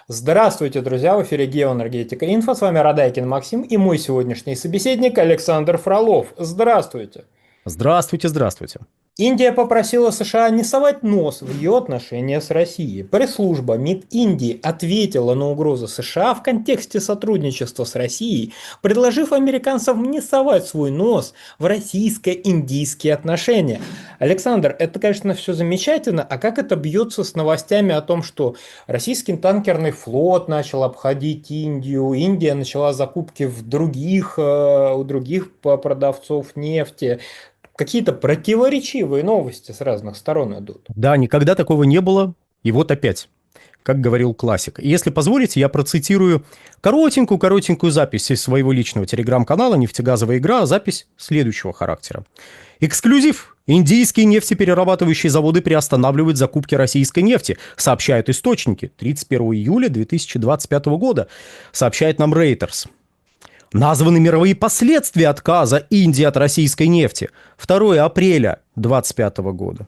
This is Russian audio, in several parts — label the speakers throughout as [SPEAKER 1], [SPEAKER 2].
[SPEAKER 1] Здравствуйте, друзья! В эфире Геоэнергетика Инфо. С вами Радайкин Максим и мой сегодняшний собеседник Александр Фролов. Здравствуйте!
[SPEAKER 2] Здравствуйте, здравствуйте.
[SPEAKER 1] Индия попросила США не совать нос в ее отношения с Россией. Пресс-служба МИД Индии ответила на угрозы США в контексте сотрудничества с Россией, предложив американцам не совать свой нос в российско-индийские отношения. Александр, это, конечно, все замечательно, а как это бьется с новостями о том, что российский танкерный флот начал обходить Индию, Индия начала закупки у других продавцов нефти? Какие-то противоречивые новости с разных сторон идут.
[SPEAKER 2] Да, никогда такого не было, и вот опять, как говорил классик. И если позволите, я процитирую коротенькую запись из своего личного телеграм-канала «Нефтегазовая игра», запись следующего характера. Эксклюзив. Индийские нефтеперерабатывающие заводы приостанавливают закупки российской нефти, сообщают источники. 31 июля 2025 года, сообщает нам Reuters. Названы мировые последствия отказа Индии от российской нефти. 2 апреля 2025 года.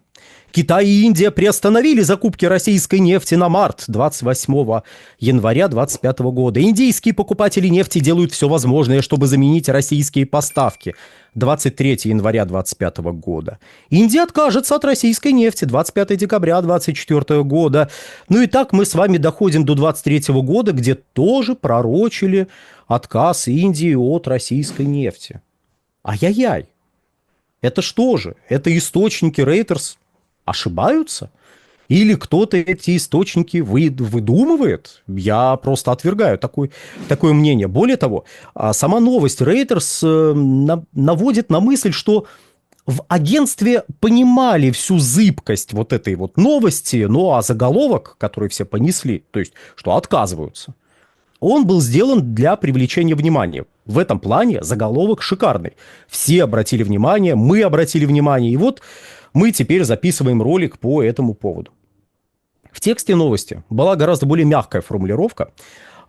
[SPEAKER 2] Китай и Индия приостановили закупки российской нефти на март 28 января 2025 года. Индийские покупатели нефти делают все возможное, чтобы заменить российские поставки. 23 января 2025 года. Индия откажется от российской нефти 25 декабря 2024 года. Ну и так мы с вами доходим до 23 года, где тоже пророчили отказ Индии от российской нефти. Ай-яй-яй. Это что же? Это источники Reuters ошибаются? Или кто-то эти источники выдумывает? Я просто отвергаю такое мнение. Более того, сама новость Reuters наводит на мысль, что в агентстве понимали всю зыбкость вот этой вот новости, ну а заголовок, который все понесли, то есть, что отказываются, он был сделан для привлечения внимания. В этом плане заголовок шикарный. Все обратили внимание, мы обратили внимание, и вот мы теперь записываем ролик по этому поводу. В тексте новости была гораздо более мягкая формулировка,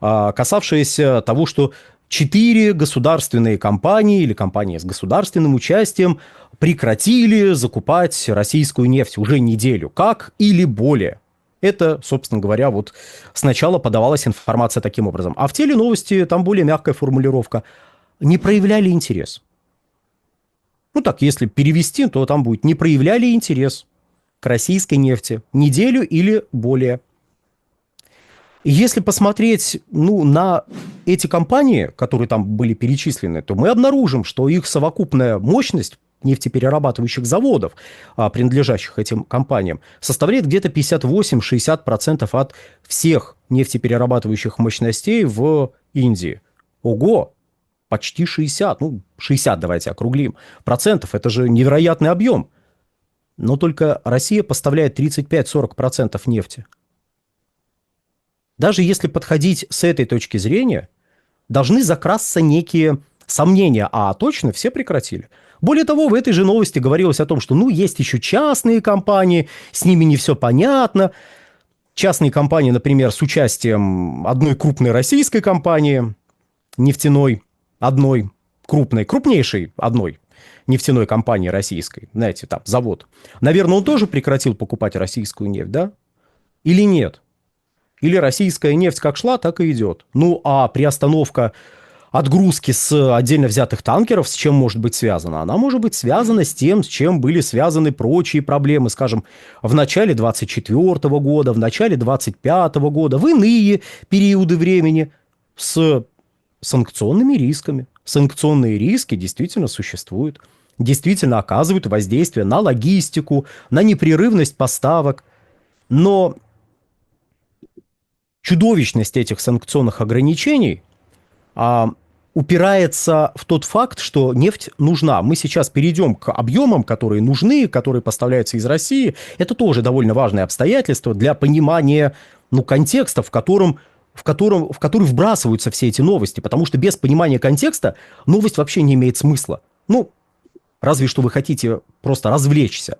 [SPEAKER 2] касавшаяся того, что 4 государственные компании или компании с государственным участием прекратили закупать российскую нефть уже неделю, как или более. Это, собственно говоря, вот сначала подавалась информация таким образом. А в теле новости там более мягкая формулировка. Не проявляли интерес. Ну так, если перевести, то там будет «не проявляли интерес к российской нефти неделю или более». И если посмотреть на эти компании, которые там были перечислены, то мы обнаружим, что их совокупная мощность нефтеперерабатывающих заводов, принадлежащих этим компаниям, составляет где-то 58-60% от всех нефтеперерабатывающих мощностей в Индии. Ого! Почти 60, 60 давайте округлим, процентов. Это же невероятный объем. Но только Россия поставляет 35-40% нефти. Даже если подходить с этой точки зрения, должны закрасться некие сомнения, а точно все прекратили. Более того, в этой же новости говорилось о том, что есть еще частные компании, с ними не все понятно. Частные компании, например, с участием одной крупной российской компании, нефтяной, крупнейшей одной нефтяной компании российской, знаете, там, завод. Наверное, он тоже прекратил покупать российскую нефть, да? Или нет? Или российская нефть как шла, так и идет. Ну, а приостановка отгрузки с отдельно взятых танкеров с чем может быть связана? Она может быть связана с тем, с чем были связаны прочие проблемы, скажем, в начале 24 года, в начале 25 года, в иные периоды времени с санкционными рисками. Санкционные риски действительно существуют, действительно оказывают воздействие на логистику, на непрерывность поставок. Но чудовищность этих санкционных ограничений упирается в тот факт, что нефть нужна. Мы сейчас перейдем к объемам, которые нужны, которые поставляются из России. Это тоже довольно важное обстоятельство для понимания контекста, в который вбрасываются все эти новости. Потому что без понимания контекста новость вообще не имеет смысла. Разве что вы хотите просто развлечься.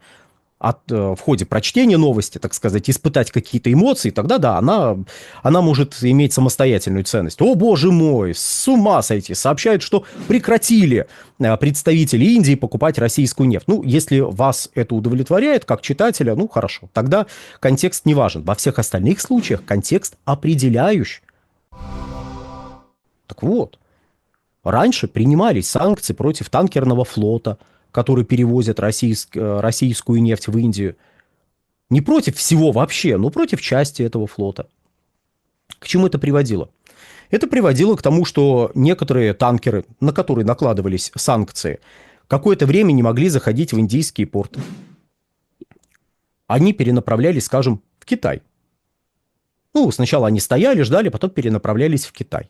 [SPEAKER 2] в ходе прочтения новости, так сказать, испытать какие-то эмоции, тогда да, она может иметь самостоятельную ценность. О, боже мой, с ума сойти! Сообщают, что прекратили представители Индии покупать российскую нефть. Ну, если вас это удовлетворяет, как читателя, ну, хорошо. Тогда контекст не важен. Во всех остальных случаях контекст определяющий. Так вот, раньше принимались санкции против танкерного флота, который перевозит российскую нефть в Индию. Не против всего вообще, но против части этого флота. К чему это приводило? Это приводило к тому, что некоторые танкеры, на которые накладывались санкции, какое-то время не могли заходить в индийские порты. Они перенаправлялись, скажем, в Китай. Ну, сначала они стояли, ждали, потом перенаправлялись в Китай.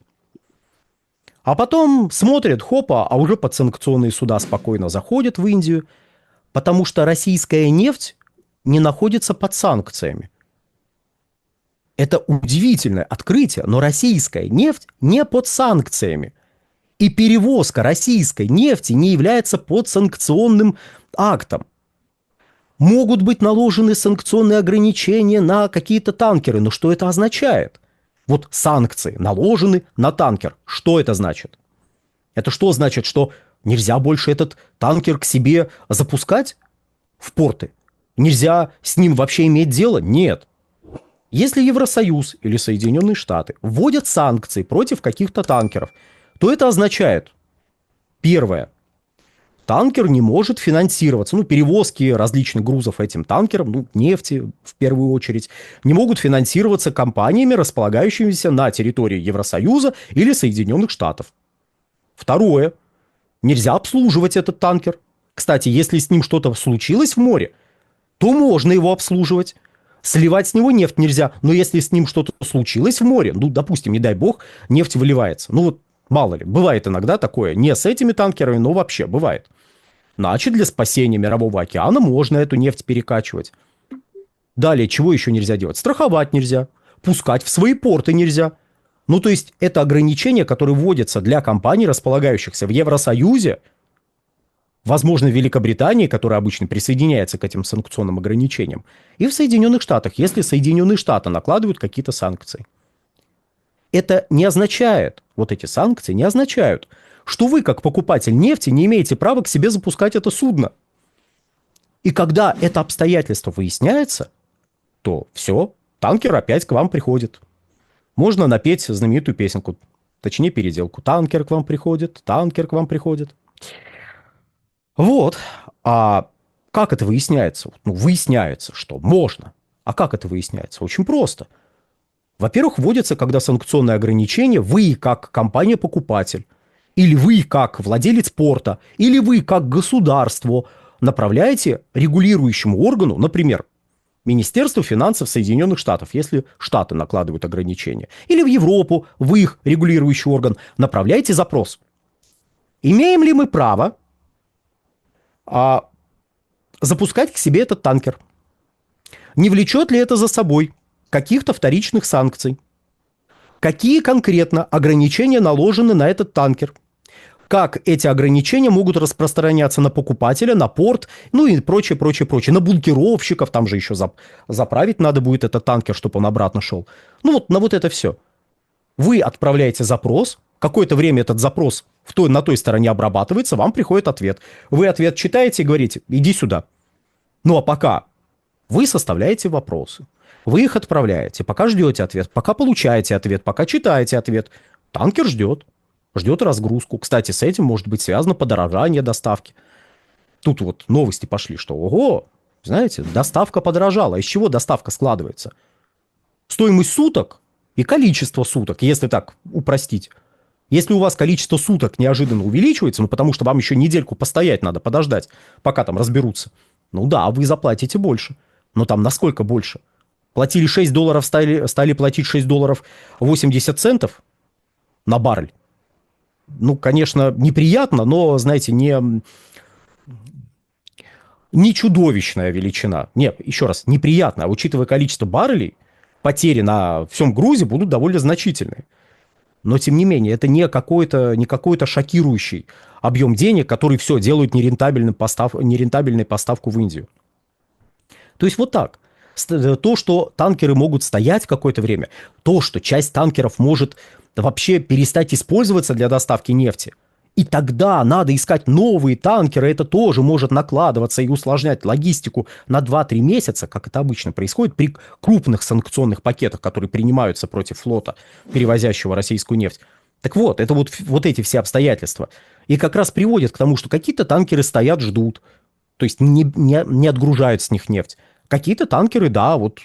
[SPEAKER 2] А потом смотрят, хопа, а уже подсанкционные суда спокойно заходят в Индию, потому что российская нефть не находится под санкциями. Это удивительное открытие, но российская нефть не под санкциями. И перевозка российской нефти не является подсанкционным актом. Могут быть наложены санкционные ограничения на какие-то танкеры, но что это означает? Вот санкции наложены на танкер. Что это значит? Это что значит, что нельзя больше этот танкер к себе запускать в порты? Нельзя с ним вообще иметь дело? Нет. Если Евросоюз или Соединенные Штаты вводят санкции против каких-то танкеров, то это означает, первое, танкер не может финансироваться, ну, перевозки различных грузов этим танкерам, ну, нефти в первую очередь, не могут финансироваться компаниями, располагающимися на территории Евросоюза или Соединенных Штатов. Второе. Нельзя обслуживать этот танкер. Кстати, если с ним что-то случилось в море, то можно его обслуживать. Сливать с него нефть нельзя, но если с ним что-то случилось в море, ну, допустим, не дай бог, нефть выливается. Ну, вот мало ли, бывает иногда такое, не с этими танкерами, но вообще бывает. Значит, для спасения Мирового океана можно эту нефть перекачивать. Далее, чего еще нельзя делать? Страховать нельзя, пускать в свои порты нельзя. Ну, то есть, это ограничения, которые вводятся для компаний, располагающихся в Евросоюзе, возможно, в Великобритании, которая обычно присоединяется к этим санкционным ограничениям, и в Соединенных Штатах, если Соединенные Штаты накладывают какие-то санкции. Это не означает, вот эти санкции не означают, что вы, как покупатель нефти, не имеете права к себе запускать это судно. И когда это обстоятельство выясняется, то все, танкер опять к вам приходит. Можно напеть знаменитую песенку, точнее переделку. Танкер к вам приходит, танкер к вам приходит. Вот. А как это выясняется? Ну, выясняется, что можно. А как это выясняется? Очень просто. Во-первых, вводится, когда санкционные ограничения, вы как компания-покупатель, или вы как владелец порта, или вы как государство направляете регулирующему органу, например, Министерство финансов Соединенных Штатов, если Штаты накладывают ограничения, или в Европу, в их регулирующий орган, направляете запрос. Имеем ли мы право запускать к себе этот танкер? Не влечет ли это за собой каких-то вторичных санкций? Какие конкретно ограничения наложены на этот танкер? Как эти ограничения могут распространяться на покупателя, на порт, ну и прочее, прочее, прочее. На бункеровщиков, там же еще заправить надо будет этот танкер, чтобы он обратно шел. Ну вот на вот это все. Вы отправляете запрос, какое-то время этот запрос на той стороне обрабатывается, вам приходит ответ. Вы ответ читаете и говорите, иди сюда. Ну а пока вы составляете вопросы, вы их отправляете, пока ждете ответ, пока получаете ответ, пока читаете ответ, танкер ждет разгрузку. Кстати, с этим может быть связано подорожание доставки. Тут вот новости пошли, что, ого, знаете, доставка подорожала. Из чего доставка складывается? Стоимость суток и количество суток, если так упростить. Если у вас количество суток неожиданно увеличивается, ну потому что вам еще недельку постоять надо, подождать, пока там разберутся, ну да, вы заплатите больше. Но там насколько больше? Платили $6, стали платить $6 80 центов на баррель. Ну, конечно, неприятно, но, знаете, не чудовищная величина. Нет, еще раз, неприятно. А учитывая количество баррелей, потери на всем грузе будут довольно значительные. Но, тем не менее, это не какой-то шокирующий объем денег, который все делают нерентабельной поставку в Индию. То есть вот так. То, что танкеры могут стоять какое-то время, то, что часть танкеров может вообще перестать использоваться для доставки нефти, и тогда надо искать новые танкеры, это тоже может накладываться и усложнять логистику на 2-3 месяца, как это обычно происходит при крупных санкционных пакетах, которые принимаются против флота, перевозящего российскую нефть. Так вот, это вот эти все обстоятельства. И как раз приводят к тому, что какие-то танкеры стоят, ждут, то есть не отгружают с них нефть. Какие-то танкеры, да, вот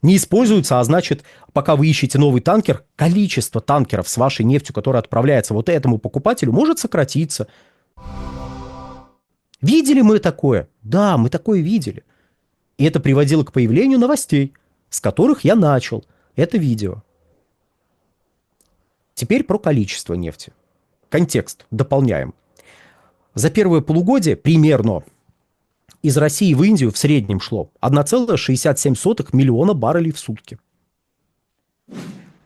[SPEAKER 2] не используются, а значит, пока вы ищете новый танкер, количество танкеров с вашей нефтью, которая отправляется вот этому покупателю, может сократиться. Видели мы такое? Да, мы такое видели. И это приводило к появлению новостей, с которых я начал это видео. Теперь про количество нефти. Контекст дополняем. За первое полугодие примерно из России в Индию в среднем шло 1,67 миллиона баррелей в сутки.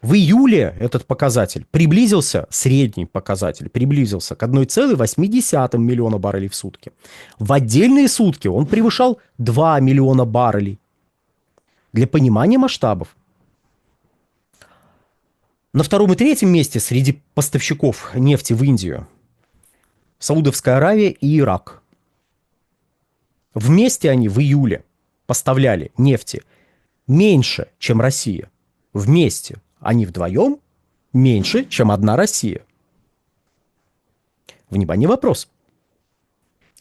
[SPEAKER 2] В июле этот показатель приблизился, средний показатель, приблизился к 1,8 миллиона баррелей в сутки. В отдельные сутки он превышал 2 миллиона баррелей. Для понимания масштабов. На втором и третьем месте среди поставщиков нефти в Индию Саудовская Аравия и Ирак. Вместе они в июле поставляли нефти меньше, чем Россия. Вместе они вдвоем меньше, чем одна Россия. Внимание, вопрос.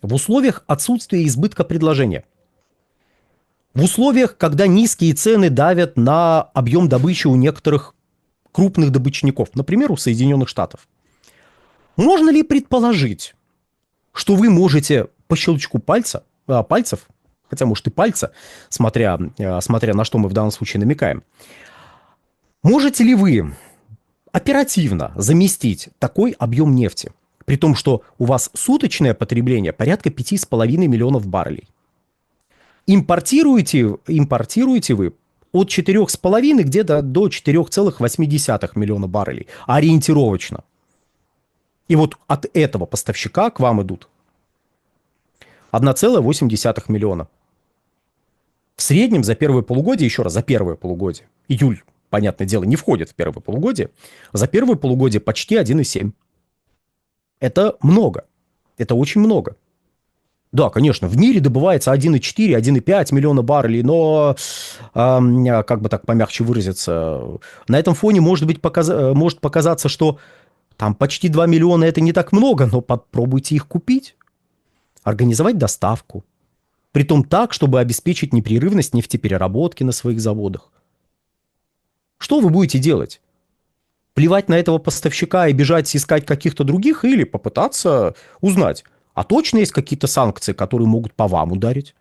[SPEAKER 2] В условиях отсутствия избытка предложения, в условиях, когда низкие цены давят на объем добычи у некоторых крупных добытчиков, например, у Соединенных Штатов, можно ли предположить, что вы можете по щелчку пальцев, хотя может и пальца, смотря на что мы в данном случае намекаем, можете ли вы оперативно заместить такой объем нефти, при том, что у вас суточное потребление порядка 5,5 миллионов баррелей? Импортируете вы от 4,5 где-то до 4,8 миллиона баррелей, ориентировочно. И вот от этого поставщика к вам идут 1,8 миллиона. В среднем за первое полугодие, еще раз, за первое полугодие, июль, понятное дело, не входит в первое полугодие, за первое полугодие почти 1,7. Это много. Это очень много. Да, конечно, в мире добывается 1,4, 1,5 миллиона баррелей, но, как бы так помягче выразиться, на этом фоне может показаться, что там почти 2 миллиона это не так много, но попробуйте их купить, организовать доставку. Притом так, чтобы обеспечить непрерывность нефтепереработки на своих заводах. Что вы будете делать? Плевать на этого поставщика и бежать искать каких-то других или попытаться узнать, а точно есть какие-то санкции, которые могут по вам ударить?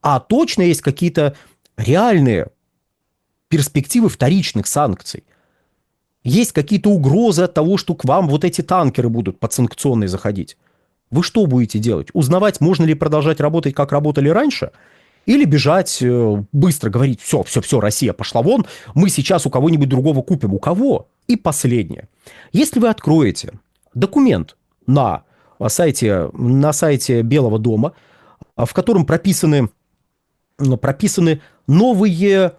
[SPEAKER 2] А точно есть какие-то реальные перспективы вторичных санкций? Есть какие-то угрозы от того, что к вам вот эти танкеры будут подсанкционные заходить? Вы что будете делать? Узнавать, можно ли продолжать работать, как работали раньше? Или бежать, быстро говорить, все, Россия пошла вон, мы сейчас у кого-нибудь другого купим. У кого? И последнее. Если вы откроете документ на сайте Белого дома, в котором прописаны новые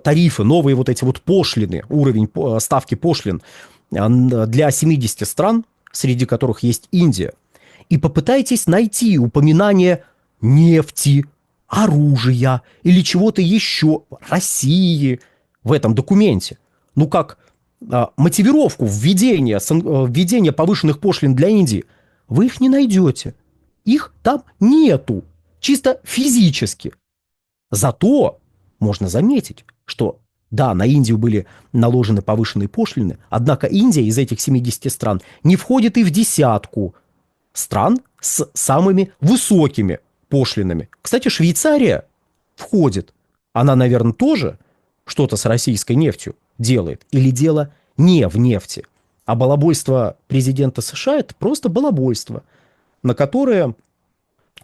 [SPEAKER 2] тарифы, новые вот эти вот пошлины, уровень ставки пошлин для 70 стран, среди которых есть Индия, и попытайтесь найти упоминание нефти, оружия или чего-то еще, России в этом документе. Ну, как мотивировку введения повышенных пошлин для Индии, вы их не найдете. Их там нету. Чисто физически. Зато можно заметить, что да, на Индию были наложены повышенные пошлины, однако Индия из этих 70 стран не входит и в десятку стран с самыми высокими пошлинами. Кстати, Швейцария входит. Она, наверное, тоже что-то с российской нефтью делает. Или дело не в нефти. А балабольство президента США – это просто балабольство, на которое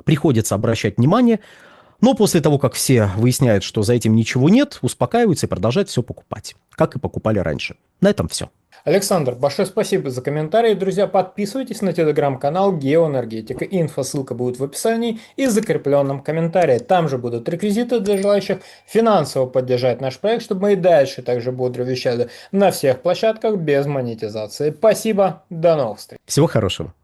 [SPEAKER 2] приходится обращать внимание Но после того, как все выясняют, что за этим ничего нет, успокаиваются и продолжают все покупать, как и покупали раньше. На этом все.
[SPEAKER 1] Александр, большое спасибо за комментарии. Друзья, подписывайтесь на телеграм-канал Геоэнергетика. Инфо, ссылка будет в описании и закрепленном комментарии. Там же будут реквизиты для желающих финансово поддержать наш проект, чтобы мы и дальше также бодро вещали на всех площадках без монетизации. Спасибо, до новых встреч.
[SPEAKER 2] Всего хорошего.